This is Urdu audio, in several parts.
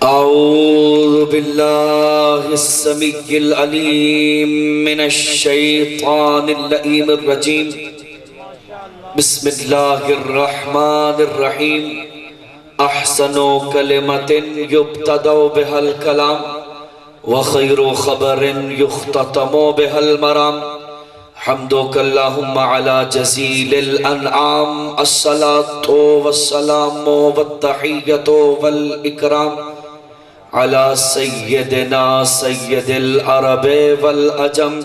اعوذ باللہ السمیع العلیم من الشیطان اللعین الرجیم بسم اللہ الرحمن الرحیم احسن کلمت یبتدأ بها الکلام وخیر خبر یختتم بها المرام حمدک اللہم علی جزیل الانعام الصلاة والسلام والتحیت والاکرام على سيدنا سيد العرب والعجم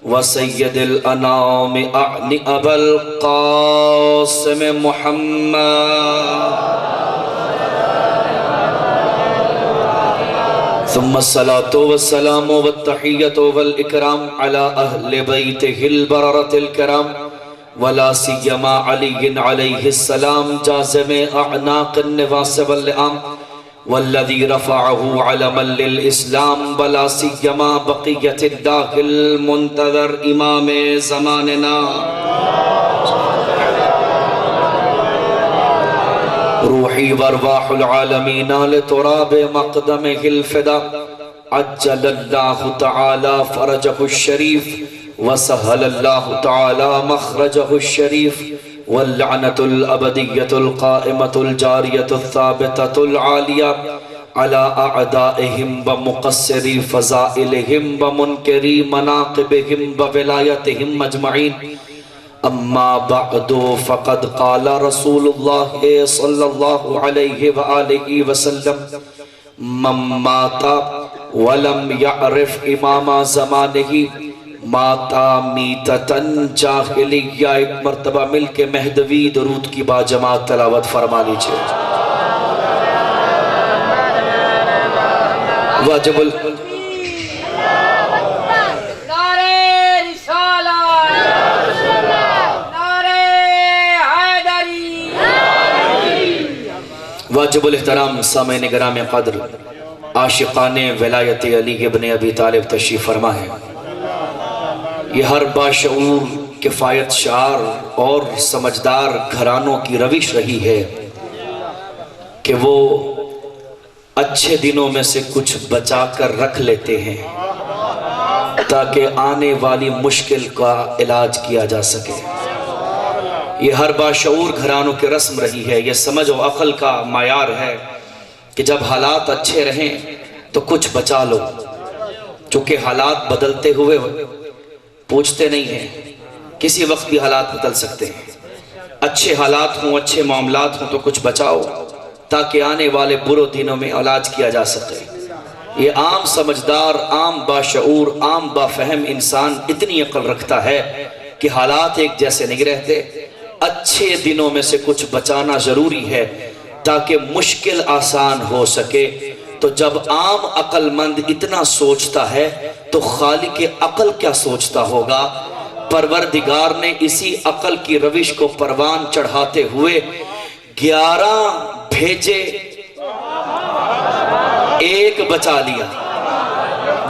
وسيد الأنام أعني أبا القاسم محمد ثم الصلاة والسلام والتحية والإكرام على أهل بيته البررة الكرام ولا سيما علي عليه السلام جازم أعناق النواس واللئام والذي رفعه علما للإسلام ولا سيما بقية الله المنتظر إمام زماننا روحي وارواح العالمين لتراب مقدمه الفدا عجل الله تعالى فرجه الشريف وسهل الله تعالى مخرجه الشريف واللعنة الأبدية القائمة الجارية الثابتة العالية على أعدائهم ومقصري فضائلهم ومنكري مناقبهم وولايتهم أجمعين أما بعد فقد قال رسول الله صلى الله عليه وآله وسلم من مات ولم يعرف إمام زمانه ماتا میتتن جاہلیہ. ایک مرتبہ مل کے مہدوی درود کی با جماعت تلاوت فرما لیجئے. واجب نعرہ رسالہ نعرہ حیدری. واجب الاحترام سامعین گرامی قدر عاشقان ولایت علی ابن ابی طالب تشریف فرما ہے. یہ ہر باشعور کفایت شعار اور سمجھدار گھرانوں کی روش رہی ہے کہ وہ اچھے دنوں میں سے کچھ بچا کر رکھ لیتے ہیں تاکہ آنے والی مشکل کا علاج کیا جا سکے. یہ ہر باشعور گھرانوں کی رسم رہی ہے. یہ سمجھ و عقل کا معیار ہے کہ جب حالات اچھے رہیں تو کچھ بچا لو، چونکہ حالات بدلتے ہوئے پوچھتے نہیں ہیں، کسی وقت بھی حالات بدل سکتے ہیں. اچھے حالات ہوں، اچھے معاملات ہوں تو کچھ بچاؤ تاکہ آنے والے برے دنوں میں علاج کیا جا سکے. یہ عام سمجھدار، عام باشعور، عام بافہم انسان اتنی عقل رکھتا ہے کہ حالات ایک جیسے نہیں رہتے. اچھے دنوں میں سے کچھ بچانا ضروری ہے تاکہ مشکل آسان ہو سکے. تو جب عام عقل مند اتنا سوچتا ہے تو خالق عقل کیا سوچتا ہوگا؟ پروردگار نے اسی عقل کی روش کو پروان چڑھاتے ہوئے 11 بھیجے، ایک بچا لیا.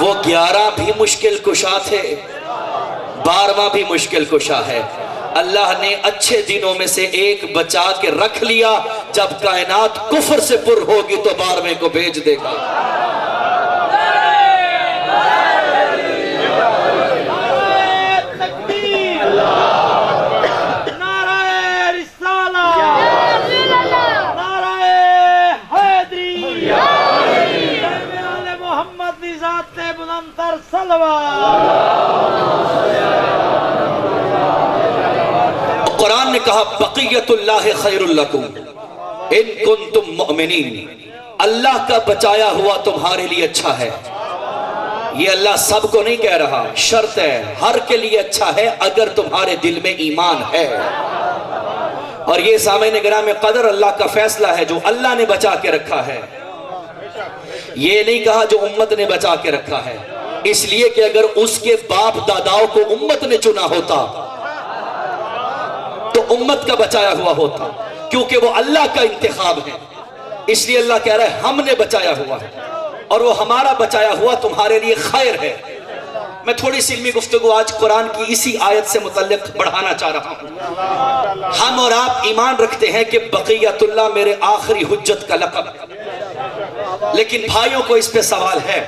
وہ 11 بھی مشکل کشا تھے، 12واں بھی مشکل کشا ہے. اللہ نے اچھے دنوں میں سے ایک بچا کے رکھ لیا. جب کائنات کفر سے پر ہوگی تو 12ویں کو بھیج دے گا. نعرہ رسالہ نعرہ حیدری آل محمد کی ذات بلندتر صلوات. قرآن نے کہا بقیت اللہ خیر لکم ان کنتم مؤمنین. اللہ کا بچایا ہوا تمہارے لیے اچھا ہے. یہ اللہ سب کو نہیں کہہ رہا، شرط ہے ہر کے لیے اچھا ہے اگر تمہارے دل میں ایمان ہے. اور یہ سامعین گرامی قدر اللہ کا فیصلہ ہے جو اللہ نے بچا کے رکھا ہے. یہ نہیں کہا جو امت نے بچا کے رکھا ہے، اس لیے کہ اگر اس کے باپ داداؤں کو امت نے چنا ہوتا تو امت کا بچایا ہوا ہوتا، کیونکہ وہ اللہ کا انتخاب ہے. اس لیے اللہ کہہ رہا ہے ہم نے بچایا ہوا ہے اور وہ ہمارا بچایا ہوا تمہارے لیے خیر ہے. میں تھوڑی سی علمی گفتگو آج قرآن کی اسی آیت سے متعلق بڑھانا چاہ رہا ہوں۔ ہم اور آپ ایمان رکھتے ہیں کہ بقیت اللہ میرے آخری حجت کا لقب ہے، لیکن بھائیوں کو اس پہ سوال ہے،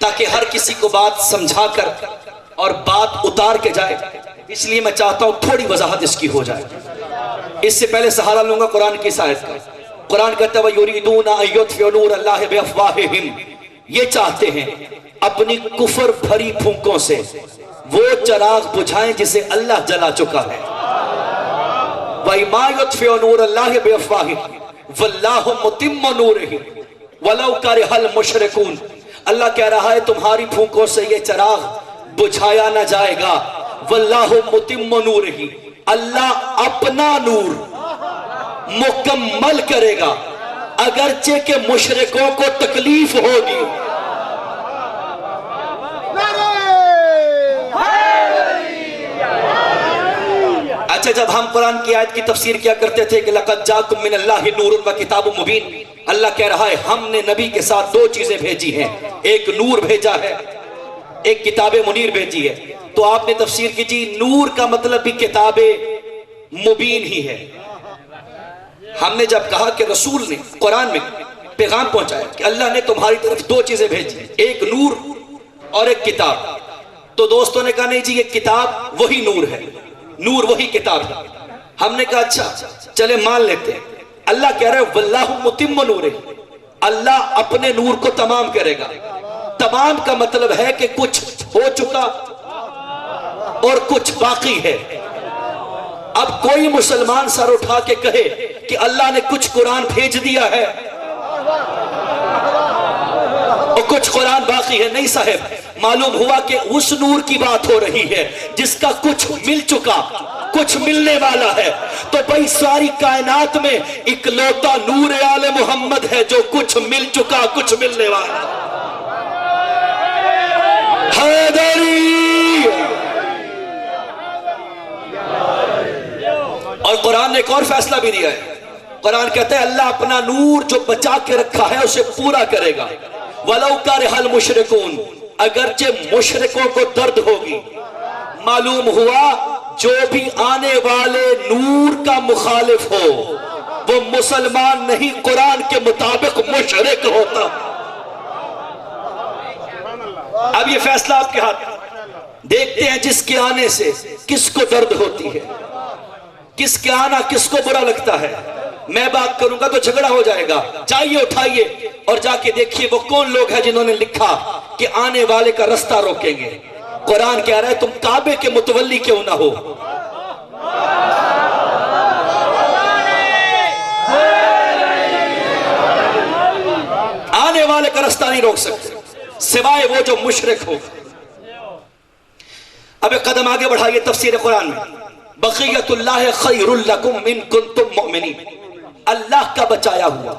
تاکہ ہر کسی کو بات سمجھا کر اور بات اتار کے جائے، اس لیے میں چاہتا ہوں تھوڑی وضاحت اس کی ہو جائے۔ اس سے پہلے سہارا لوں گا قرآن کی اس آیت کا۔ قرآن کہتا ہے وَيُرِيدُونَ أَن يُطْفِئُوا نُورَ اللَّهِ بِأَفْوَاهِهِمْ، یہ چاہتے ہیں اپنی کفر بھری پھونکوں سے وہ چراغ بجھائیں جسے اللہ جلا چکا ہے۔ وَمَا يُطْفِئُوا نُورَ اللَّهِ بِأَفْوَاهِهِمْ وَاللَّهُ مُتِمُّ نُورِهِ وَلَوْ كَرِهَ الْمُشْرِكُونَ، اللہ کہہ رہا ہے تمہاری پھونکوں سے یہ چراغ بجھایا نہ جائے گا۔ وَاللَّهُ مُتِمُّ نُورِهِ، اللہ اپنا نور مکمل کرے گا اگرچہ کہ مشرکوں کو تکلیف ہوگی۔ اچھا، جب ہم قرآن کی آیت کی تفسیر کیا کرتے تھے کہ لَقَدْ جَاءَكُم مِّنَ اللَّهِ نُورٌ وَكِتَابٌ مُبِينٌ، اللہ کہہ رہا ہے ہم نے نبی کے ساتھ دو چیزیں بھیجی ہیں، ایک نور بھیجا ہے، ایک کتاب منیر بھیجی ہے۔ تو آپ نے تفسیر کی جی نور کا مطلب بھی کتاب مبین ہی ہے۔ ہم نے جب کہا کہ رسول نے قرآن میں پیغام پہنچایا کہ اللہ نے تمہاری طرف دو چیزیں بھیجی ہیں، ایک نور اور ایک کتاب، تو دوستوں نے کہا نہیں جی یہ کتاب وہی نور ہے، نور وہی کتاب ہے۔ ہم نے کہا اچھا چلے مان لیتے ہیں۔ اللہ کہہ رہے واللہ متم نورہ، اللہ اپنے نور کو تمام کرے گا۔ تمام کا مطلب ہے کہ کچھ ہو چکا اور کچھ باقی ہے۔ اب کوئی مسلمان سر اٹھا کے کہے کہ اللہ نے کچھ قرآن بھیج دیا ہے اور کچھ قرآن باقی ہے، نہیں صاحب، معلوم ہوا کہ اس نور کی بات ہو رہی ہے جس کا کچھ مل چکا، کچھ ملنے والا ہے۔ تو بھائی ساری کائنات میں اکلوتا نور آل محمد ہے جو کچھ مل چکا، کچھ ملنے والا۔ حیدری! اور قرآن نے ایک اور فیصلہ بھی دیا ہے۔ قرآن کہتا ہے اللہ اپنا نور جو بچا کے رکھا ہے اسے پورا کرے گا۔ وَلَوْ كَرِهَ الْمُشْرِكُونَ، اگرچہ مشرکوں کو درد ہوگی۔ معلوم ہوا جو بھی آنے والے نور کا مخالف ہو وہ مسلمان نہیں، قرآن کے مطابق مشرک ہوتا۔ اب یہ فیصلہ آپ کے ہاتھ، دیکھتے ہیں جس کے آنے سے کس کو درد ہوتی ہے، کس کے آنا کس کو برا لگتا ہے۔ میں بات کروں گا تو جھگڑا ہو جائے گا، جائیے اٹھائیے اور جا کے دیکھیے وہ کون لوگ ہیں جنہوں نے لکھا کہ آنے والے کا رستہ روکیں گے۔ قرآن کہہ رہا ہے تم کعبے کے متولی کیوں نہ ہو، آنے والے کا رستہ نہیں روک سکتے سوائے وہ جو مشرک ہو۔ اب ایک قدم آگے بڑھائیے تفسیر قرآن میں۔ بقیت اللہ خیر لکم ان کنتم مؤمنین، اللہ کا بچایا ہوا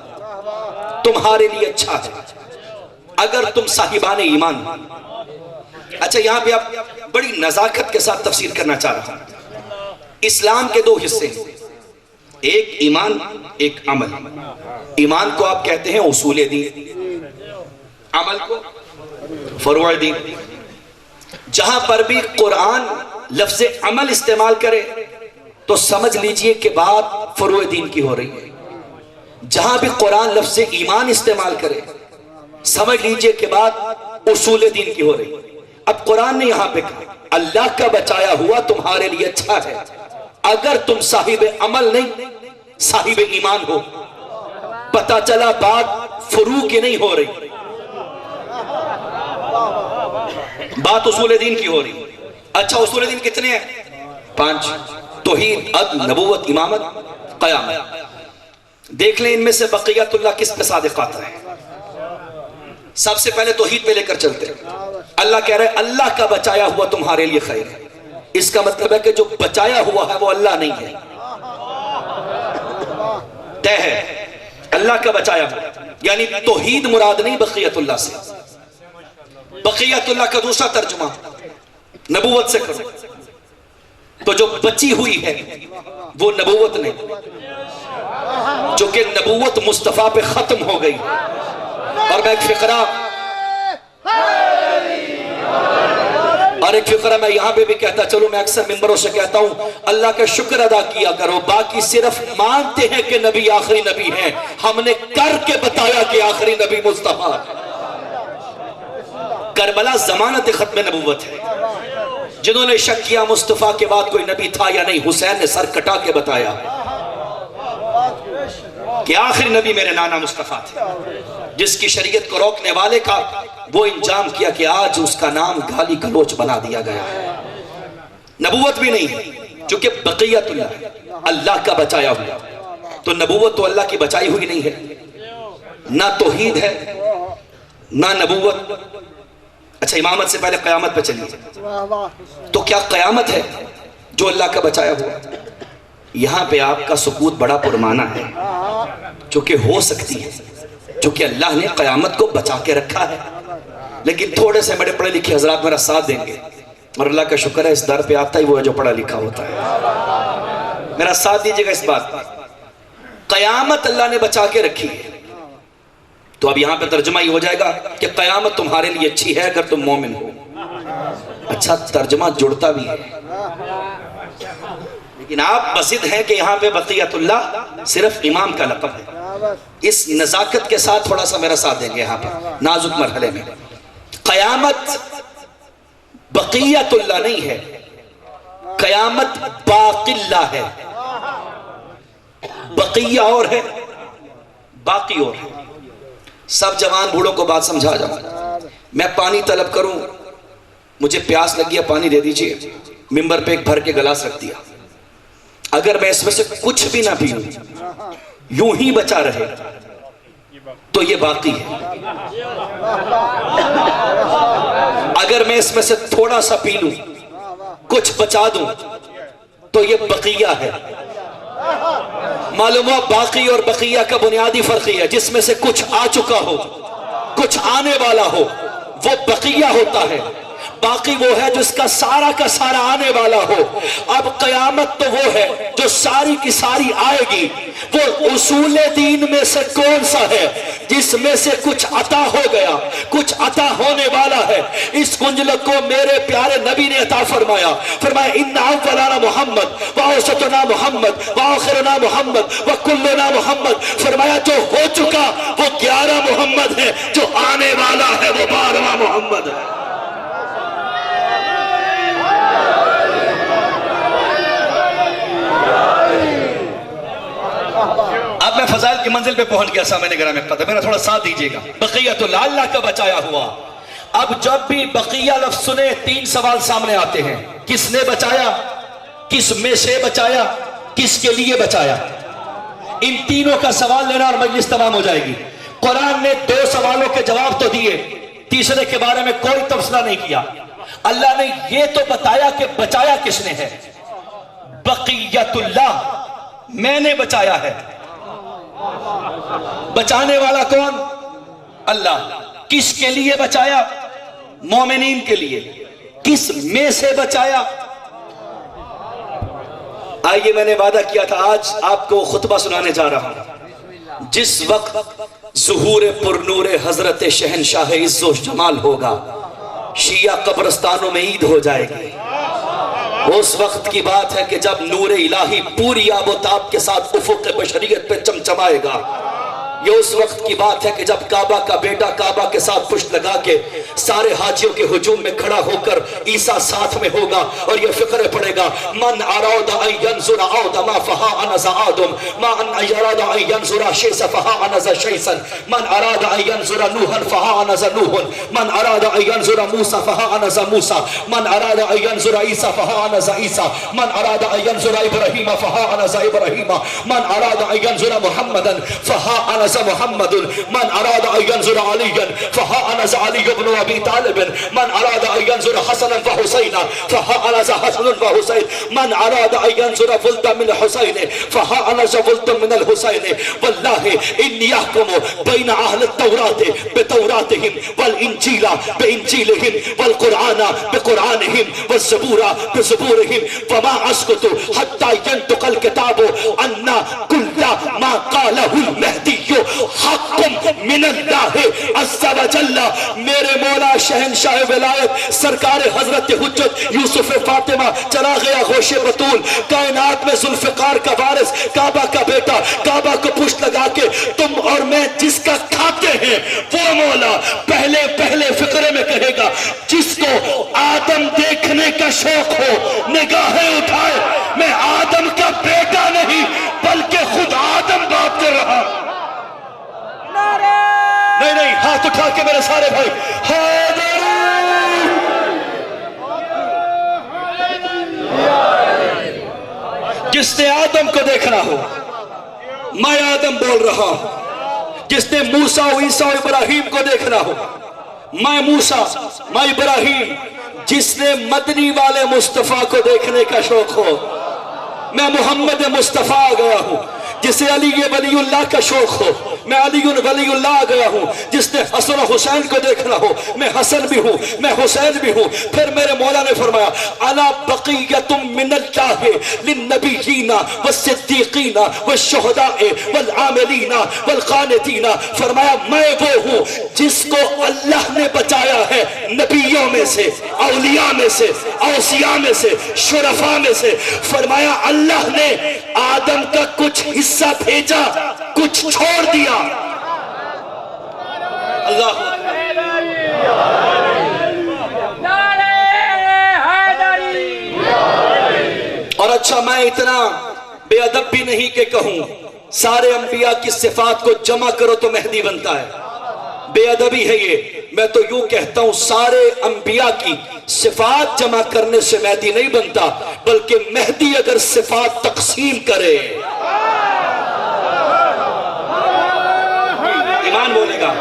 تمہارے لیے اچھا ہے اگر تم صاحبان ایمان۔ اچھا یہاں پہ آپ بڑی نزاکت کے ساتھ تفسیر کرنا چاہ رہا ہوں۔ اسلام کے دو حصے، ایک ایمان ایک عمل۔ ایمان کو آپ کہتے ہیں اصول دین، عمل کو فروع دین۔ جہاں پر بھی قرآن لفظ عمل استعمال کرے تو سمجھ لیجئے کہ بات فروع دین کی ہو رہی ہے۔ جہاں بھی قرآن لفظ ایمان استعمال کرے سمجھ لیجئے کہ بات اصول دین کی ہو رہی ہے۔ اب قرآن نے یہاں پہ کہا اللہ کا بچایا ہوا تمہارے لیے اچھا ہے اگر تم صاحب عمل نہیں صاحب ایمان ہو۔ پتہ چلا بات فروع کی نہیں ہو رہی، بات اصول دین کی ہو رہی۔ اچھا اصول دین کتنے ہیں؟ 5، توحید، عدل، نبوت، امامت، قیامت۔ دیکھ لیں ان میں سے بقیت اللہ کس پہ صادق آتا ہے۔ سب سے پہلے توحید پہ لے کر چلتے ہیں۔ اللہ کہہ رہے ہیں اللہ کا بچایا ہوا تمہارے لیے خیر ہے۔ اس کا مطلب ہے کہ جو بچایا ہوا ہے وہ اللہ نہیں ہے، طے ہے اللہ کا بچایا ہوا، یعنی توحید مراد نہیں بقیت اللہ سے۔ بقیت اللہ کا دوسرا ترجمہ نبوت سے کرو تو جو بچی ہوئی ہے وہ نبوت نہیں، جو کہ نبوت مصطفیٰ پہ ختم ہو گئی۔ اور میں ایک فقرہ اور ایک فقرہ میں یہاں پہ بھی کہتا چلو، میں اکثر ممبروں سے کہتا ہوں اللہ کا شکر ادا کیا کرو، باقی صرف مانتے ہیں کہ نبی آخری نبی ہیں، ہم نے کر کے بتایا کہ آخری نبی مصطفیٰ ہے۔ کربلا ضمانت ختم نبوت ہے۔ جنہوں نے شک کیا مصطفیٰ کے بعد کوئی نبی تھا یا نہیں، حسین نے سر کٹا کے بتایا کہ آخری نبی میرے نانا مصطفیٰ تھے۔ جس کی شریعت کو روکنے والے کا وہ انجام کیا کہ آج اس کا نام گالی گلوچ بنا دیا گیا ہے۔ نبوت بھی نہیں ہے، چونکہ بقیت اللہ ہے، اللہ کا بچایا ہوا، تو نبوت تو اللہ کی بچائی ہوئی نہیں ہے، نہ توحید ہے نہ نبوت۔ اچھا، امامت سے پہلے قیامت پہ چلیے، تو کیا قیامت ہے جو اللہ کا بچایا ہوا؟ یہاں پہ آپ کا سکوت بڑا پرمانہ ہے، چونکہ ہو سکتی ہے، چونکہ اللہ نے قیامت کو بچا کے رکھا ہے، لیکن تھوڑے سے بڑے پڑھے لکھے حضرات میرا ساتھ دیں گے، اور اللہ کا شکر ہے اس در پہ آتا ہی وہ ہے جو پڑھا لکھا ہوتا ہے۔ میرا ساتھ دیجئے گا اس بات پر، قیامت اللہ نے بچا کے رکھی ہے، تو اب یہاں پہ ترجمہ ہی ہو جائے گا کہ قیامت تمہارے لیے اچھی ہے اگر تم مومن ہو۔ اچھا، ترجمہ جڑتا بھی ہے، لیکن آپ بزد ہیں کہ یہاں پہ بقیت اللہ صرف امام کا لقب ہے۔ اس نزاکت کے ساتھ تھوڑا سا میرا ساتھ دیں گے یہاں پہ نازک مرحلے میں۔ قیامت بقیت اللہ نہیں ہے، قیامت باقی اللہ ہے۔ بقیہ اور ہے، باقی اور ہے۔ سب جوان بوڑھوں کو بات سمجھا جاؤں، میں پانی طلب کروں، مجھے پیاس لگی ہے پانی دے دیجئے، ممبر پہ ایک بھر کے گلاس رکھ دیا، اگر میں اس میں سے کچھ بھی نہ پیوں، یوں ہی بچا رہے تو یہ باقی ہے۔ اگر میں اس میں سے تھوڑا سا پی لوں، کچھ بچا دوں تو یہ بقیہ ہے۔ معلوم ہوا باقی اور بقیہ کا بنیادی فرق یہ ہے، جس میں سے کچھ آ چکا ہو، کچھ آنے والا ہو، وہ بقیہ ہوتا ہے۔ باقی وہ ہے جس کا سارا آنے والا ہو۔ اب قیامت تو وہ ہے جو ساری کی ساری آئے گی۔ وہ اصول دین میں سے کون سا ہے جس میں سے کچھ عطا ہو گیا، کچھ عطا ہونے والا ہے؟ اس کنجلک کو میرے پیارے نبی نے عطا فرمایا، فرمایا ان اولنا محمد واوسطنا محمد واخرنا محمد وکلنا محمد۔ فرمایا جو ہو چکا وہ 11 محمد ہے، جو آنے والا ہے وہ 12واں محمد ہے۔ اب میں فضائل کی منزل پہ پہنچ گیا، سامنے گرامی قدر، میرا تھوڑا ساتھ دیجئے گا۔ بقیت اللہ، اللہ کا بچایا ہوا۔ اب جب بھی بقیہ لفظ سنے 3 سوال سامنے آتے ہیں، کس نے بچایا، کس میں سے بچایا، کس کے لیے بچایا؟ ان تینوں کا سوال لینا اور مجلس تمام ہو جائے گی۔ قرآن نے 2 سوالوں کے جواب تو دیے، تیسرے کے بارے میں کوئی تبصرہ نہیں کیا۔ اللہ نے یہ تو بتایا کہ بچایا کس نے ہے۔ بقیت اللہ، میں نے بچایا ہے۔ بچانے والا کون؟ اللہ۔ کس کے لیے بچایا؟ مومنین کے لیے۔ کس میں سے بچایا؟ آئیے، میں نے وعدہ کیا تھا آج آپ کو خطبہ سنانے جا رہا ہوں۔ جس وقت ظہور پرنور حضرت شہنشاہ عز و جمال ہوگا، شیعہ قبرستانوں میں عید ہو جائے گی۔ اس وقت کی بات ہے کہ جب نور الہی پوری آب و تاب کے ساتھ افق بشریت پہ چمچمائے گا۔ یہ اس وقت کی بات ہے کہ جب کعبہ کا بیٹا کعبہ کے ساتھ پشت لگا کے سارے حاجیوں کے ہجوم میں کھڑا ہو کر عیسیٰ ساتھ میں ہوگا اور یہ فقرے پڑے گا، من اراد ان ينظر آدم فہا انز آدم، ما ان اراد ان ينظر شیس فہا انز شیسا، من اراد ان ينظر نوحا فہا انز نوحا، من اراد ان ينظر موسیٰ فہا انز موسیٰ، من اراد ان ينظر عیسیٰ فہا انز عیسیٰ، من اراد ان ينظر ابراہیم فہا انز ابراہیم، من اراد ان ينظر محمدا فہا انز محمد، من اراد ان ينظر عليا فها انز علي بن ابي طالب، من اراد ان ينظر حسنا فحسينا فها انز حسن وحسين، من اراد ان ينظر ولدا من الحسين فها انز ولد من الحسين، والله اني احكم بين اهل التوراة بتوراتهم والانجيل بانجيلهم والقرآن بقرآنهم والزبور بزبورهم، وما اسكت حتى ينطق الكتاب ان كل ما قاله المهدي حق من اللہ عز و جل، میرے مولا شہنشاہ ولایت سرکار حضرت حجت یوسف فاطمہ چراغ آغوش بطول، کائنات میں ذوالفقار کا وارث، کعبہ کا بیٹا، کعبہ کو پشت لگا کے تم اور میں جس کا کھاتے ہیں وہ مولا پہلے فقرے میں کہے گا، جس کو آدم دیکھنے کا شوق ہو نگاہیں اٹھائے، میں آدم کا بیٹا نہیں بلکہ خود آدم باپ کر رہا۔ نہیں، ہاتھ اٹھا کے میرے سارے بھائی، جس نے آدم کو دیکھنا ہو، میں آدم بول رہا ہوں۔ جس نے موسیٰ و عیسیٰ و ابراہیم کو دیکھنا ہو، میں موسیٰ، میں ابراہیم۔ جس نے مدنی والے مصطفیٰ کو دیکھنے کا شوق ہو، میں محمد مصطفیٰ آ گیا ہوں۔ جسے علی ولی اللہ کا شوق ہو، میں علی ولی اللہ آ گیا ہوں۔ جس نے حسن و حسین کو دیکھنا ہو، میں حسن بھی ہوں، میں حسین بھی ہوں۔ پھر میرے مولا نے فرمایا، انا بقیۃ من اللہ للنبیین والصدیقین والشہداء والعاملین والقانتین، فرمایا میں وہ ہوں جس کو اللہ نے بچایا ہے نبیوں میں سے، اولیاء میں سے، اوصیاء میں سے، شرفاء میں سے۔ فرمایا اللہ نے آدم کا کچھ حصہ بھیجا، کچھ چھوڑ دیا۔ اللہ اور اچھا، میں اتنا بے ادب بھی نہیں کہ کہوں سارے انبیاء کی صفات کو جمع کرو تو مہدی بنتا ہے، بے ادبی ہے یہ۔ میں تو یوں کہتا ہوں سارے انبیاء کی صفات جمع کرنے سے مہدی نہیں بنتا، بلکہ مہدی اگر صفات تقسیم کرے، ایمان بولے گا،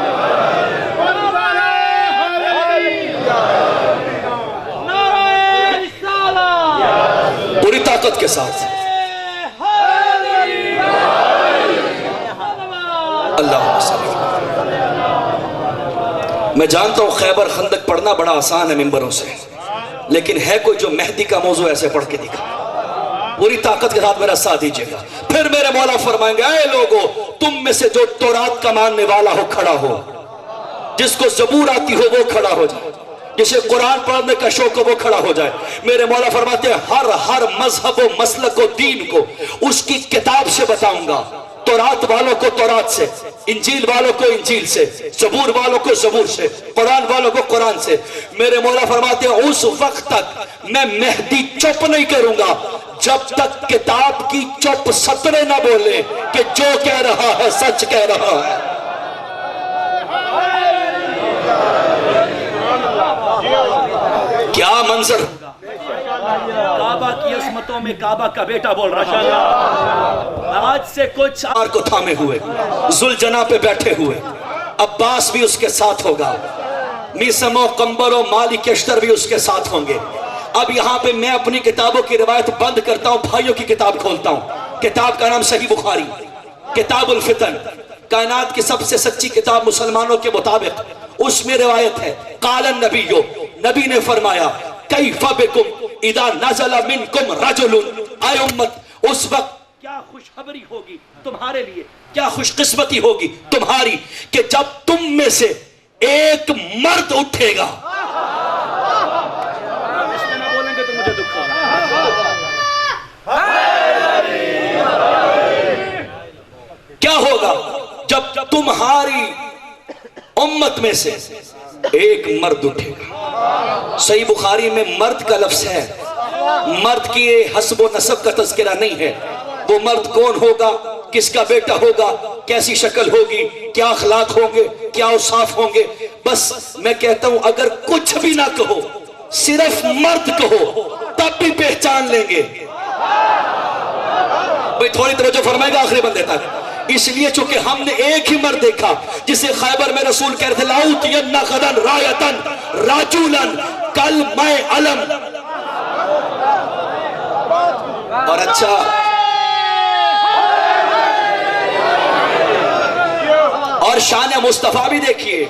پوری طاقت کے ساتھ اللہ صلی۔ میں جانتا ہوں خیبر خندق پڑھنا بڑا آسان ہے ممبروں سے، لیکن ہے کوئی جو مہدی کا موضوع ایسے پڑھ کے دکھا؟ پوری طاقت کے ساتھ میرا ساتھ دیجئے گا۔ پھر میرے مولا فرمائیں گے، اے لوگو تم میں سے جو تورات کا ماننے والا ہو کھڑا ہو، جس کو زبور آتی ہو وہ کھڑا ہو جائے، جسے قرآن پڑھنے کا شوق ہو وہ کھڑا ہو جائے۔ میرے مولا فرماتے ہیں ہر مذہب و مسلک و دین کو اس کی کتاب سے بتاؤں گا، تورات والوں کو تورات سے، انجیل والوں کو انجیل سے، زبور والوں کو زبور سے، قرآن والوں کو قرآن سے۔ میرے مولا فرماتے ہیں اس وقت تک میں مہدی چپ نہیں کروں گا جب تک کتاب کی چپ سطرے نہ بولے کہ جو کہہ رہا ہے سچ کہہ رہا ہے۔ کیا منظر، کعبہ کی عظمتوں میں کعبہ کا بیٹا بول رہا ہے۔ آج سے کچھ آر کو تھامے ہوئے، ذوالجناح پہ بیٹھے ہوئے، عباس بھی اس کے ساتھ ہوگا، میسم و قمبر و مالک اشتر بھی اس کے ساتھ ہوں گے۔ اب یہاں پہ میں اپنی کتابوں کی روایت بند کرتا ہوں، بھائیوں کی کتاب کھولتا ہوں۔ کتاب کا نام صحیح بخاری، کتاب الفتن، کائنات کی سب سے سچی کتاب مسلمانوں کے مطابق۔ اس میں روایت ہے، قال النبی، نبی نے فرمایا، کیف بکم اذا نزل منکم رجل، اے امت اس وقت کیا خوشخبری ہوگی تمہارے لیے، کیا خوش قسمتی ہوگی تمہاری کہ جب تم میں سے ایک مرد اٹھے گا۔ اس میں نہ بولیں گے تو مجھے دکھ ہوگا۔ کیا ہوگا جب تمہاری امت میں سے ایک مرد اٹھے گا۔ صحیح بخاری میں مرد کا لفظ ہے، مرد کی حسب و نسب کا تذکرہ نہیں ہے۔ وہ مرد کون ہوگا، کس کا بیٹا ہوگا، کیسی شکل ہوگی، کیا اخلاق ہوں گے، کیا اوصاف ہوں گے، بس میں کہتا ہوں اگر کچھ بھی نہ کہو، صرف مرد کہو، تب بھی پہچان لیں گے۔ بھئی تھوڑی توجہ فرمائے گا آخری بندے تک، اس لیے چونکہ ہم نے ایک ہی مرد دیکھا جسے خیبر میں رسول کہہ رہے تھے لَأُوتِيَنَّ غَدًا رَایَةً رَجُولًا کل میں علم۔ اور اچھا اور شان مصطفیٰ بھی دیکھیے،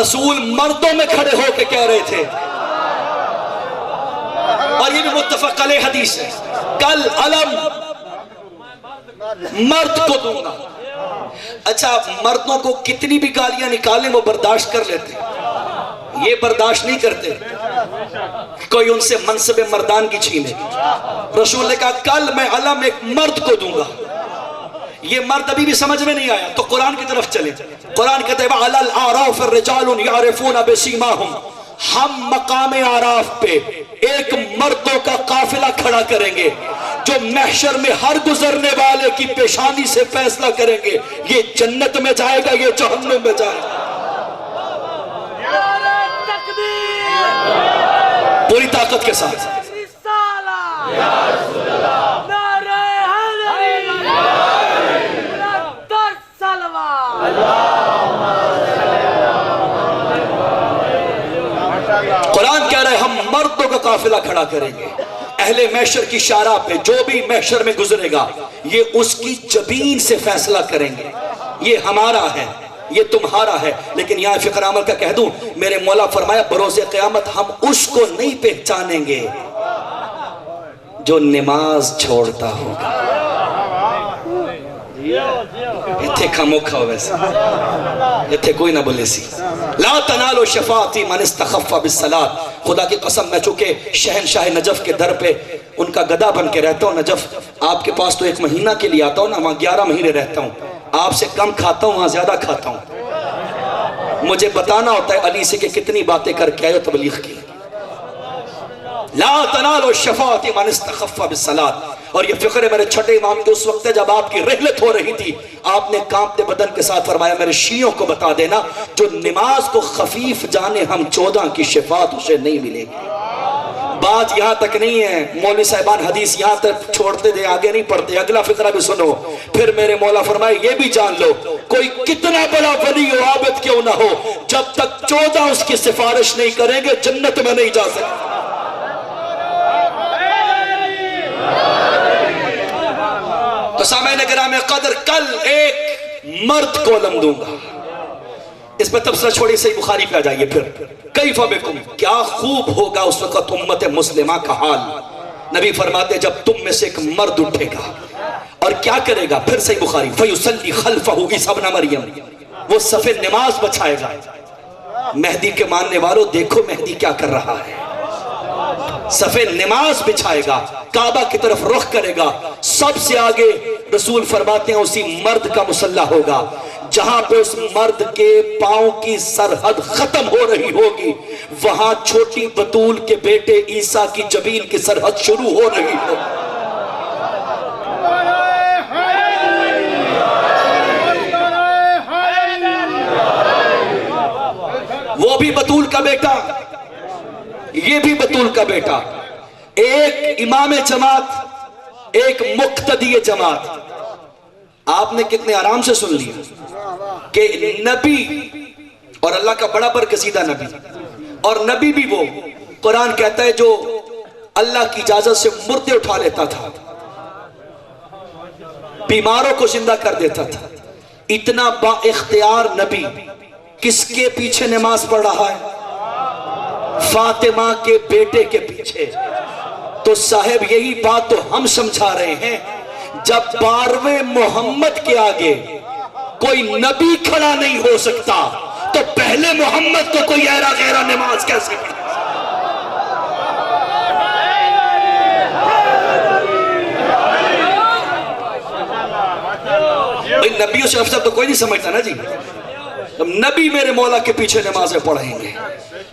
رسول مردوں میں کھڑے ہو کے کہہ رہے تھے، اور یہ بھی متفق علیہ حدیث ہے، کل علم مرد کو دوں گا۔ اچھا مردوں کو کتنی بھی گالیاں نکالیں وہ برداشت کر لیتے ہیں، یہ برداشت نہیں کرتے کوئی ان سے منصب مردان کی چھینے۔ رسول نے کہا کل میں علم ایک مرد کو دوں گا، یہ مرد ابھی بھی سمجھ میں نہیں آیا تو قرآن کی طرف چلیں۔ قرآن کہتے ہیں وَعَلَى الْأَعْرَافِ الرِّجَالٌ يَعْرِفُونَ بِسِيمَاهُمْ، ہم مقام اعراف پہ ایک مردوں کا قافلہ کھڑا کریں گے جو محشر میں ہر گزرنے والے کی پیشانی سے فیصلہ کریں گے یہ جنت میں جائے گا یہ جہنم میں جائے گا۔ پوری طاقت کے ساتھ قرآن کہہ رہے ہم مردوں کا قافلہ کھڑا کریں گے اہل محشر کی شارع پہ، جو بھی محشر میں گزرے گا یہ اس کی جبین سے فیصلہ کریں گے، یہ ہمارا ہے یہ تمہارا ہے۔ لیکن یہاں فقہ عمل کا کہہ دوں، میرے مولا فرمایا بروز قیامت ہم اس کو نہیں پہچانیں گے جو نماز چھوڑتا ہوگا۔ اتھے کھموکھا ہو ویسے اتھے کوئی نہ بولے سی لا تنالو شفاعتی من استخف بالصلاۃ۔ خدا کی قسم میں چونکہ شہنشاہ نجف کے در پہ ان کا گدا بن کے رہتا ہوں، نجف آپ کے پاس تو ایک مہینہ کے لیے آتا ہوں نا، وہاں 11 مہینے رہتا ہوں، آپ سے کم کھاتا ہوں وہاں زیادہ کھاتا ہوں، مجھے بتانا ہوتا ہے علی سے کہ کتنی باتیں کر کے آئے تبلیغ کی۔ لا تنالو شفاعتی من استخف بالصلاۃ۔ اور یہ فقر ہے میرے چھٹے امام کے اس وقت ہے جب آپ کی رحلت ہو رہی تھی، آپ نے کانپتے بدن کے ساتھ فرمایا میرے شیعوں کو بتا دینا جو نماز کو خفیف جانے ہم 14 کی شفاعت اسے نہیں ملے گی۔ بات یہاں تک نہیں ہے مولوی صاحبان، حدیث یہاں تک چھوڑتے دے آگے نہیں پڑھتے، اگلا فقرہ بھی سنو۔ پھر میرے مولا فرمائے یہ بھی جان لو کوئی کتنا بڑا ولی و عابد کیوں نہ ہو جب تک 14 اس کی سفارش نہیں کریں گے جنت میں نہیں جا سکتے۔ تو سامعین گرامی قدر کل ایک مرد کو علم دوں گا، اس پہ تبصرہ چھوڑی صحیح بخاری پہ آ جائیے۔ پھر کیف بکم، کیا خوب ہوگا اس وقت امت مسلمہ کا حال۔ نبی فرماتے جب تم میں سے ایک مرد اٹھے گا اور کیا کرے گا، پھر صحیح بخاری فیصلی خلفہ عیسیٰ ابن مریم، وہ صف نماز بچھائے گا۔ مہدی کے ماننے والوں دیکھو مہدی کیا کر رہا ہے، صف نماز بچھائے گا، کعبہ کی طرف رخ کرے گا، سب سے آگے رسول فرماتے ہیں اسی مرد کا مصلی ہوگا، جہاں پہ اس مرد کے پاؤں کی سرحد ختم ہو رہی ہوگی وہاں چھوٹی بطول کے بیٹے عیسیٰ کی جبین کی سرحد شروع ہو رہی ہوگی۔ وہ بھی بطول کا بیٹا، یہ بھی بطول کا بیٹا، ایک امام جماعت ایک مقتدی جماعت۔ آپ نے کتنے آرام سے سن لیا کہ نبی اور اللہ کا بڑا برگزیدہ نبی، اور نبی بھی وہ قرآن کہتا ہے جو اللہ کی اجازت سے مردے اٹھا لیتا تھا، بیماروں کو زندہ کر دیتا تھا، اتنا با اختیار نبی کس کے پیچھے نماز پڑھ رہا ہے؟ فاطمہ کے بیٹے کے پیچھے۔ تو صاحب یہی بات تو ہم سمجھا رہے ہیں، جب 12ویں محمد کے آگے کوئی نبی کھڑا نہیں ہو سکتا تو پہلے محمد کو کوئی ایرا غیرہ نماز کیسے پڑھے؟ نبیوں سے افضل تو کوئی نہیں سمجھتا نا جی، نبی میرے مولا کے پیچھے نمازیں پڑھیں گے۔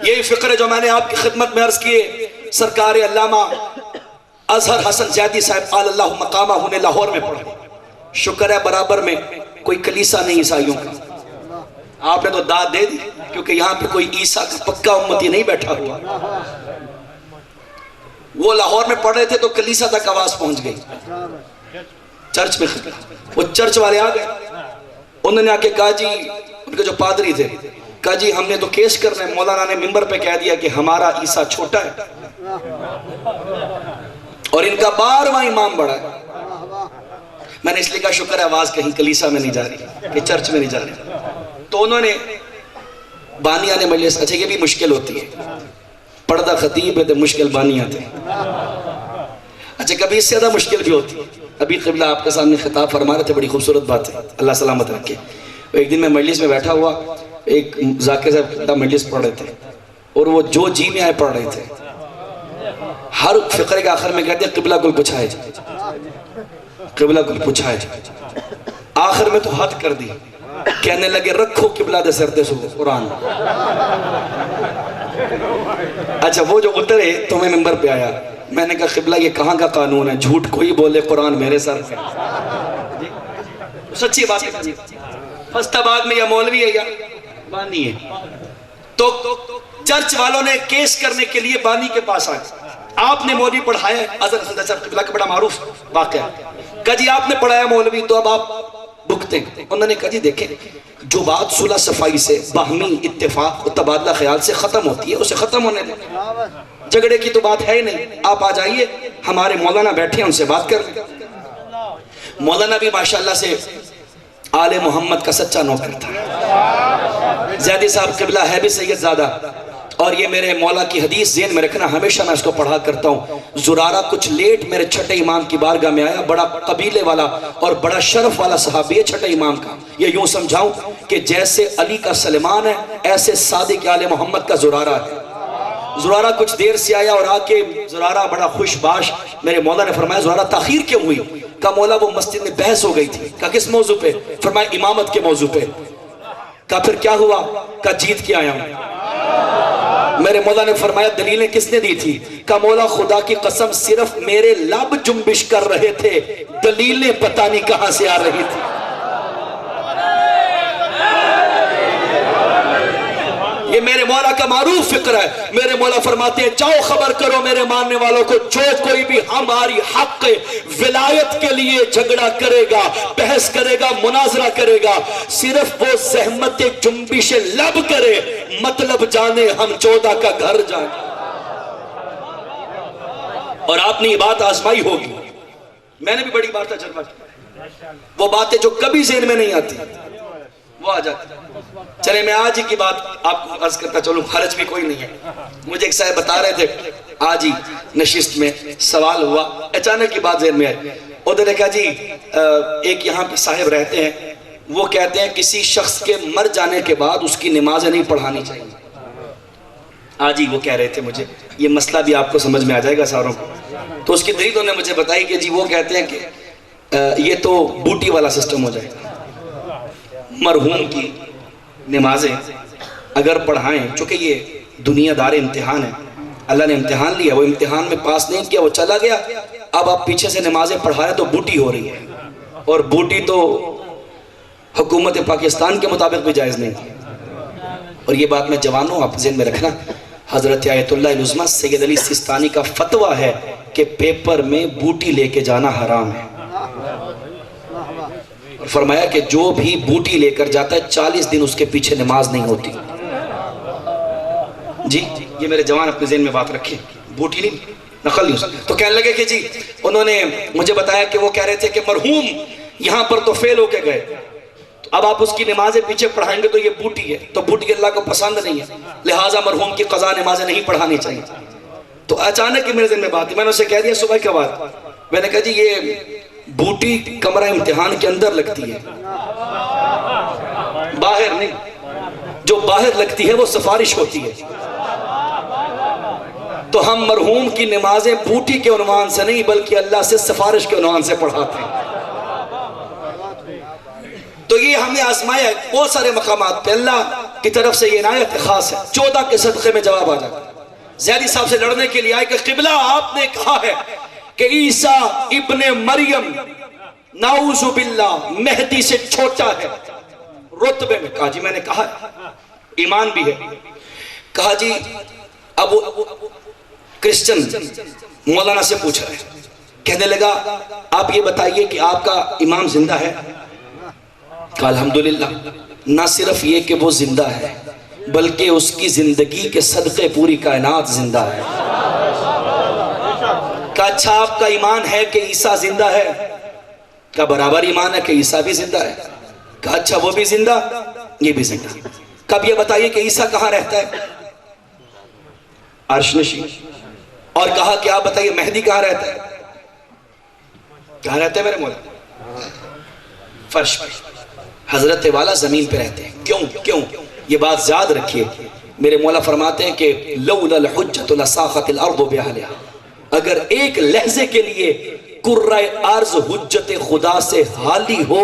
یہی فکر ہے جو میں نے آپ کی خدمت میں عرض کیے، سرکار علامہ اظہر حسن زیادی صاحب قال اللہ مقامہ ہونے لاہور میں پڑھے، شکر ہے برابر میں کوئی کلیسا نہیں عیسائیوں کا، آپ نے تو داد دے دی کیونکہ یہاں پہ کوئی عیسیٰ کا پکا امتی نہیں بیٹھا ہوا۔ وہ لاہور میں پڑھ رہے تھے تو کلیسا تک آواز پہنچ گئی، چرچ میں وہ چرچ والے آ گئے، انہوں نے آ کے کہا جی، ان کے جو پادری تھے کہا جی ہم نے تو کیس کرنا ہے، مولانا نے ممبر پہ کہہ دیا کہ ہمارا عیسیٰ چھوٹا ہے اور ان کا 12واں امام بڑا ہے۔ میں نے اس لیے کہا شکر ہے آواز کہیں کلیسا میں نہیں جا رہی کہ چرچ میں نہیں جا رہی۔ تو انہوں نے بانیاں نے مجلس، اچھا یہ بھی مشکل ہوتی ہے، پردہ خطیب ہے تو مشکل بانیاں تھے، اچھا کبھی اس سے زیادہ مشکل بھی ہوتی ہے، ابھی قبلہ آپ کے سامنے خطاب فرما رہے تھے، بڑی خوبصورت بات ہے، اللہ سلامت رکھے۔ ایک دن میں مجلس میں بیٹھا ہوا، ایک ذاکر صاحب قبلہ مجلس پڑھ رہے تھے، اور وہ جو جی میں آئے پڑھ رہے تھے۔ ہر فقرے کے آخر میں کہتے ہیں قبلہ کل پوچھائے جائے، قبلہ کل پوچھائے جائے۔ آخر میں تو حد کر دی، کہنے لگے رکھو قبلہ دے سر تے سو قرآن۔ اچھا وہ جو اترے تو میں ممبر پہ آیا، میں نے کہا قبلہ یہ کہاں کا قانون ہے، جھوٹ کوئی بولے قرآن میرے سر پہ۔ سچی بات ہے، فسٹ آباد میں یا مولوی ہے یا بانی ہے، تو چرچ والوں نے کیس کرنے کے لیے بانی کے پاس آئے، آپ نے مولوی پڑھایا ہے، اذن خندہ صاحب قبلہ کا بڑا معروف واقعہ ہے، کہا جی آپ نے پڑھایا مولوی تو اب آپ بھگتے ہیں۔ انہوں نے کہا جی دیکھیں جو بات صلح صفائی سے، باہمی اتفاق و تبادلہ خیال سے ختم ہوتی ہے اسے ختم ہونے دیں، جھگڑے کی تو بات ہے ہی نہیں، آپ آ جائیے، ہمارے مولانا بیٹھے ہیں ان سے بات کر لیں۔ مولانا بھی ماشاءاللہ سے آل محمد کا سچا نوکر تھا، زیدی صاحب قبلہ ہے بھی سید زادہ، اور یہ میرے مولا کی حدیث ذہن میں رکھنا، ہمیشہ میں اس کو پڑھا کرتا ہوں۔ زرارہ کچھ لیٹ میرے چھٹے امام کی بارگاہ میں آیا، بڑا قبیلے والا اور بڑا شرف والا صحابی ہے چھٹے امام کا، یہ یوں سمجھاؤں کہ جیسے علی کا سلمان ہے ایسے صادق آل محمد کا زرارہ ہے۔ زرارہ کچھ دیر سے آیا اور آ کے زرارہ بڑا خوش باش، میرے مولا نے فرمایا زرارہ تاخیر کیوں ہوئی؟ کہا مولا وہ مسجد میں بحث ہو گئی تھی۔ کہا کس موضوع پہ؟ فرمایا امامت کے موضوع پہ۔ کہا پھر کیا ہوا؟ کہا جیت کے آیا ہوں۔ میرے مولا نے فرمایا دلیلیں کس نے دی تھی؟ کہا مولا خدا کی قسم صرف میرے لب جنبش کر رہے تھے، دلیلیں پتہ نہیں کہاں سے آ رہی تھی۔ یہ میرے مولا کا معروف فکر ہے، میرے مولا فرماتے ہیں جاؤ خبر کرو میرے ماننے والوں کو، جو کوئی بھی ہماری حق ولایت کے لیے جھگڑا کرے گا، بحث کرے گا، مناظرہ کرے گا، صرف وہ زحمت جنبش لب کرے، مطلب جانے ہم 14 کا گھر جائیں۔ اور آپ نے یہ بات آزمائی ہوگی، میں نے بھی بڑی بات تجربہ کی، وہ باتیں جو کبھی ذہن میں نہیں آتی وہ آ جاتی۔ چلے میں آج ہی کی بات آپ کو عرض کرتا چلوں، حرج بھی کوئی نہیں ہے۔ مجھے ایک صاحب بتا رہے تھے آج ہی نشست میں سوال ہوا، اچانک کی بات ذہن میں آئی، انہوں نے کہا جی ایک یہاں پہ صاحب رہتے ہیں، وہ کہتے ہیں کسی شخص کے مر جانے کے بعد اس کی نمازیں نہیں پڑھانی چاہیے۔ آج ہی وہ کہہ رہے تھے مجھے، یہ مسئلہ بھی آپ کو سمجھ میں آ جائے گا ساروں کو، تو اس کی دلیل انہوں نے مجھے بتائی کہ جی وہ کہتے ہیں کہ یہ تو بوٹی والا سسٹم ہو جائے گا، مرحوم کی نمازیں اگر پڑھائیں، چونکہ یہ دنیا دار امتحان ہے، اللہ نے امتحان لیا، وہ امتحان میں پاس نہیں کیا، وہ چلا گیا، اب آپ پیچھے سے نمازیں پڑھا رہے تو بوٹی ہو رہی ہے، اور بوٹی تو حکومت پاکستان کے مطابق بھی جائز نہیں تھی۔ اور یہ بات میں جوانوں آپ ذہن میں رکھنا، حضرت آیت اللہ العظمیٰ سید علی سیستانی کا فتویٰ ہے کہ پیپر میں بوٹی لے کے جانا حرام ہے، اور فرمایا کہ جو بھی بوٹی لے کر جاتا ہے 40 دن اس کے پیچھے نماز نہیں ہوتی۔ جی یہ میرے جوان اپنے ذہن میں بات رکھیں، بوٹی نہیں، نقل نہیں۔ تو کہنے لگے کہ جی انہوں نے مجھے بتایا کہ وہ کہہ رہے تھے کہ مرحوم یہاں پر تو فیل ہو کے گئے، اب آپ اس کی نمازیں پیچھے پڑھائیں گے تو یہ بوٹی ہے، تو بوٹی اللہ کو پسند نہیں ہے، لہٰذا مرحوم کی قضا نمازیں نہیں پڑھانی چاہیے۔ تو اچانک ہی میرے ذہن میں بات تھی، میں نے اسے کہہ دیا صبح کے بعد، میں نے کہا جی یہ بوٹی کمرہ امتحان کے اندر لگتی ہے، باہر نہیں، جو باہر لگتی ہے وہ سفارش ہوتی ہے، تو ہم مرحوم کی نمازیں بوٹی کے عنوان سے نہیں بلکہ اللہ سے سفارش کے عنوان سے پڑھاتے ہیں۔ تو یہ ہم نے آزمایا ہے بہت سارے مقامات پہ، اللہ کی طرف سے یہ عنایت خاص ہے، 14 کے صدقے میں جواب آ جاتا ہے۔ زیدی صاحب سے لڑنے کے لیے آئے کہ قبلہ آپ نے کہا ہے کہ عیسیٰ ابن مریم نعوذ باللہ مہدی سے چھوٹا ہے رتبے میں۔ کہا جی میں نے کہا ہے، ایمان بھی ہے۔ کہا جی اب کرسچن مولانا سے پوچھ رہے ہیں، کہنے لگا آپ یہ بتائیے کہ آپ کا امام زندہ ہے؟ کہا الحمدللہ، نہ صرف یہ کہ وہ زندہ ہے بلکہ اس کی زندگی کے صدقے پوری کائنات زندہ ہے۔ کہا اچھا آپ کا ایمان ہے کہ عیسیٰ زندہ ہے؟ کہا برابر ایمان ہے کہ عیسیٰ بھی زندہ ہے۔ کہا اچھا وہ بھی زندہ، یہ بھی زندہ۔ کب یہ بتائیے کہ عیسیٰ کہاں رہتا ہے؟ عرش نشین۔ اور کہا کہ آپ بتائیے مہدی کہاں رہتا ہے؟ کہاں رہتے ہیں میرے مولا؟ فرش پہ. حضرت والا زمین پہ رہتے ہیں. کیوں؟ یہ بات یاد رکھیے. میرے مولا فرماتے ہیں کہ لولا الحجۃ لساخت الارض باہلہا، اگر ایک لحظے کے لیے کرۂ ارض حجت خدا سے حالی ہو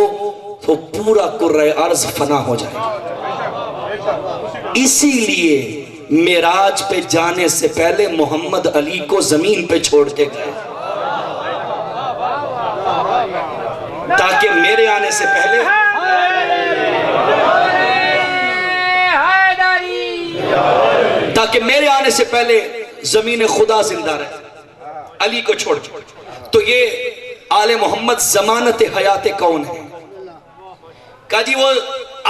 تو پورا کرۂ ارض فنا ہو جائے. اسی لیے معراج پہ جانے سے پہلے محمد علی کو زمین پہ چھوڑ کے گئے، تاکہ میرے آنے سے پہلے زمین خدا زندہ رہے. علی کو چھوڑ. تو یہ آل محمد ضمانت حیات کون ہے؟ کہا جی وہ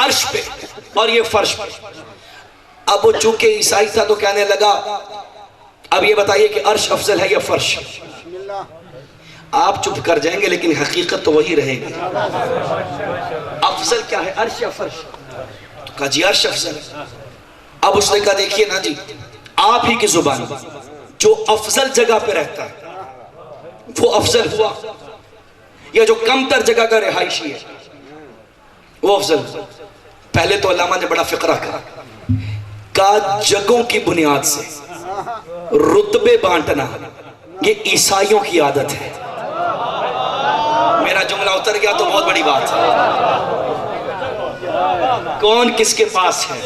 عرش پہ اور یہ فرش پہ. اب وہ چونکہ عیسائی تھا تو کہنے لگا اب یہ بتائیے کہ عرش افضل ہے یا فرش؟ آپ چپ کر جائیں گے لیکن حقیقت تو وہی رہے گی. افضل کیا ہے، عرش یا فرش؟ تو کہا جی عرش افضل ہے. اب اس نے کہا دیکھیے نا جی، آپ ہی کی زبان جو افضل جگہ پہ رہتا ہے وہ افضل ہوا، یا جو کم تر جگہ کا رہائشی ہے وہ افضل ہوا؟ پہلے تو علامہ نے بڑا فقرہ کہا جگہوں کی بنیاد سے رتبے بانٹنا یہ عیسائیوں کی عادت ہے. میرا جملہ اتر گیا تو بہت بڑی بات ہے. کون کس کے پاس ہے،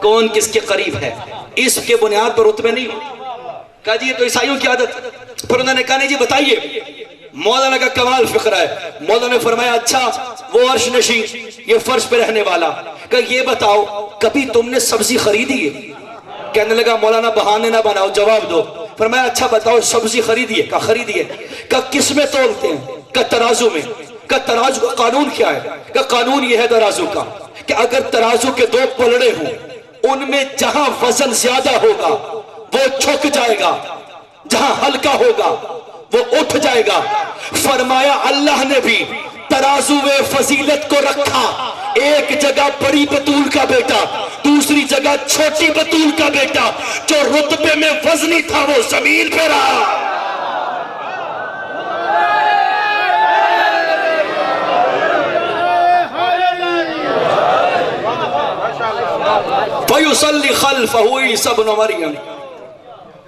کون کس کے قریب ہے، اس کے بنیاد پر رتبے نہیں ہو. کہا جی یہ تو عیسائیوں کی عادت ہے. پھر انہوں نے کہا نہیں جی بتائیے. مولانا کا کمال فقرہ ہے. مولانا نے فرمایا اچھا وہ عرش نشین، یہ فرش پہ رہنے والا، کہ یہ بتاؤ کبھی تم نے سبزی خریدی ہے؟ کہنے لگا مولانا بہانے نہ بناؤ، جواب دو. فرمایا اچھا بتاؤ سبزی خریدی ہے؟ کہا خریدی ہے. کہا کس میں تولتے ہیں؟ کہا ترازو میں. کہا ترازو کا قانون کیا ہے؟ کہا قانون یہ ہے ترازو کا کہ اگر ترازو کے دو پلڑے ہوں، ان میں جہاں وزن زیادہ ہوگا وہ جھک جائے گا، جہاں ہلکا ہوگا وہ اٹھ جائے گا. فرمایا اللہ نے بھی ترازو فضیلت کو رکھا، ایک جگہ بڑی بطول کا بیٹا، دوسری جگہ چھوٹی بطول کا بیٹا. جو رتبے میں وزنی تھا وہ زمین پہ رہا. فَيُصَلِّ خَلْفَهُ عِيسَى ابْنُ مَرْيَمَ،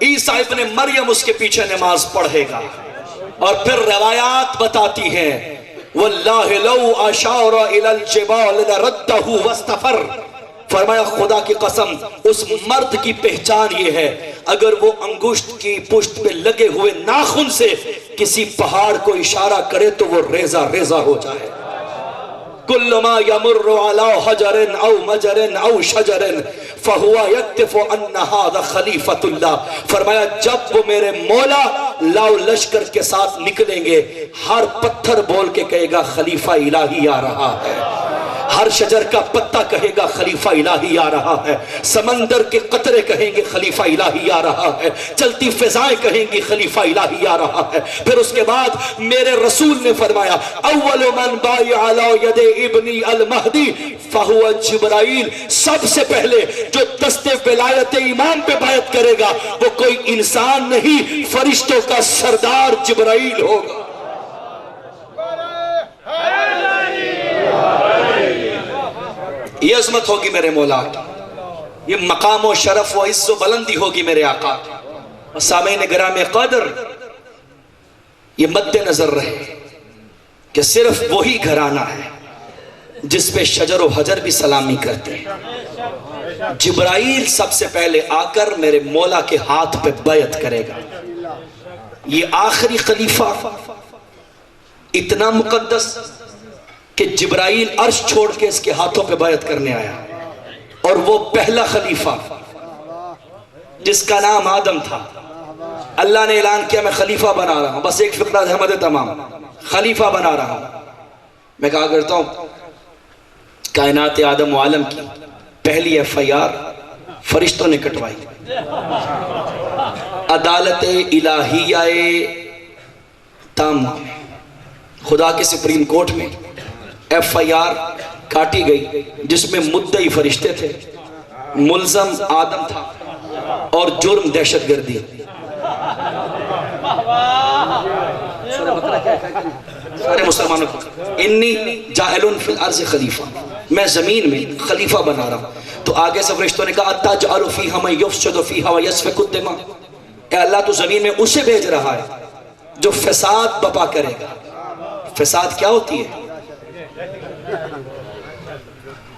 عیسیٰ ابن مریم اس کے پیچھے نماز پڑھے گا. اور پھر روایات بتاتی ہیں وَاللَّهِ لَوْ أَشَارَ إِلَى الْجِبَالِ لَرَدَّهُ وَاسْتَفَرَّ. فرمایا خدا کی قسم اس مرد کی پہچان یہ ہے اگر وہ انگشت کی پشت پہ لگے ہوئے ناخن سے کسی پہاڑ کو اشارہ کرے تو وہ ریزہ ریزہ ہو جائے. کل ما یمر علی حجر او مجر او شجر فہو یکتف ان ھذا خلیفۃ اللہ. فرمایا جب وہ میرے مولا لاؤ لشکر کے ساتھ نکلیں گے، ہر پتھر بول کے کہے گا خلیفہ الہی آ رہا ہے، ہر شجر کا پتا کہے گا خلیفہ الہی آ رہا ہے، سمندر کے قطرے کہیں گے خلیفہ الہی آ رہا ہے، چلتی فضائیں کہیں گی خلیفہ الہی آ رہا ہے. پھر اس کے بعد میرے رسول نے فرمایا اول من بایع علی ید ابنی المہدی فہو جبرائیل. سب سے پہلے جو دست ولایت امام پہ بیعت کرے گا وہ کوئی انسان نہیں، فرشتوں کا سردار جبرائیل ہوگا. یہ عظمت ہوگی میرے مولا کی، یہ مقام و شرف و عز و بلندی ہوگی میرے آقا کی. اور سامعین گرامی قدر یہ مد نظر رہے کہ صرف وہی گھرانہ ہے جس پہ شجر و حجر بھی سلامی کرتے ہیں. جبرائیل سب سے پہلے آ کر میرے مولا کے ہاتھ پہ بیعت کرے گا. یہ آخری خلیفہ اتنا مقدس کہ جبرائیل عرش چھوڑ کے اس کے ہاتھوں پہ بیعت کرنے آیا. اور وہ پہلا خلیفہ جس کا نام آدم تھا، اللہ نے اعلان کیا میں خلیفہ بنا رہا ہوں. بس ایک فقرہ احمد تمام، خلیفہ بنا رہا ہوں. میں کہا کرتا ہوں کائنات آدم و عالم کی پہلی FIR فرشتوں نے کٹوائی. عدالت الہیہ تامہ خدا کے سپریم کورٹ میں FIR کاٹی گئی جس میں مدعی فرشتے تھے، ملزم آدم تھا اور جرم دہشت گردی. سارے مسلمانوں کو انی جاعل فی الارض خلیفہ، میں زمین میں خلیفہ بنا رہا ہوں. تو آگے سے فرشتوں نے کہا اتجعل فیہا من یفسد فیہا ویسفک الدماء، اے اللہ تو زمین میں اسے بھیج رہا ہے جو فساد بپا کرے گا. فساد کیا ہوتی ہے؟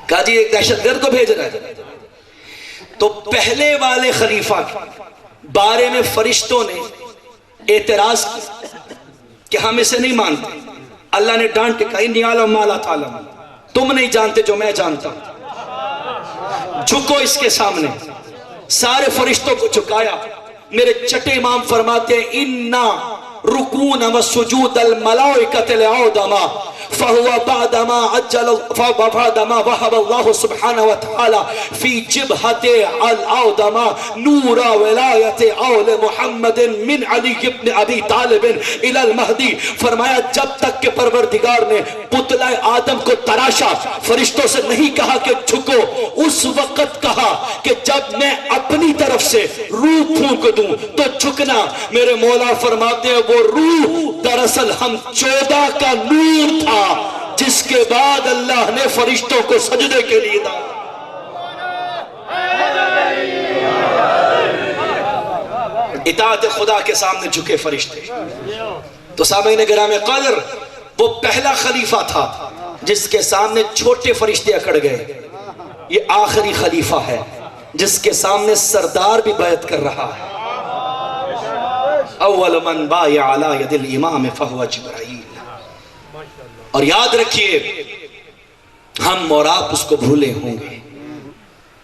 کہا جی ایک دہشت گرد کو بھیج رہا ہے. تو پہلے والے خلیفہ کے بارے میں فرشتوں نے اعتراض کیا کہ ہم اسے نہیں مانتے. اللہ نے ڈانٹ کے کہا انی اعلم ما لا تعلمون، تم نہیں جانتے جو میں جانتا ہوں. جھکو اس کے سامنے. سارے فرشتوں کو جھکایا. میرے چٹے امام فرماتے ہیں انا رکون و سجود الملائکۃ لآدم فهو بعدما وهب الله سبحانه وتعالى في جبهة آدم نور ولاية آل محمد من علي بن ابی طالب الى المہدی. فرمایا جب تک کہ پروردگار نے پتلہ آدم کو تراشا، فرشتوں سے نہیں کہا کہ جھکو، اس وقت کہا کہ جب میں اپنی طرف سے روح پھونک دوں تو جھکنا. میرے مولا فرماتے ہیں وہ روح دراصل ہم 14 کا نور تھا جس کے بعد اللہ نے فرشتوں کو سجدے کے لیے دا. اطاعت خدا کے سامنے جھکے فرشتے. تو سامعین گرامی قدر، وہ پہلا خلیفہ تھا جس کے سامنے چھوٹے فرشتے اکڑ گئے. یہ آخری خلیفہ ہے جس کے سامنے سردار بھی بیعت کر رہا ہے. اول من بایع علی ید الامام فہو جبرائیل. اور یاد رکھیے ہم اور آپ اس کو بھولے ہوں گے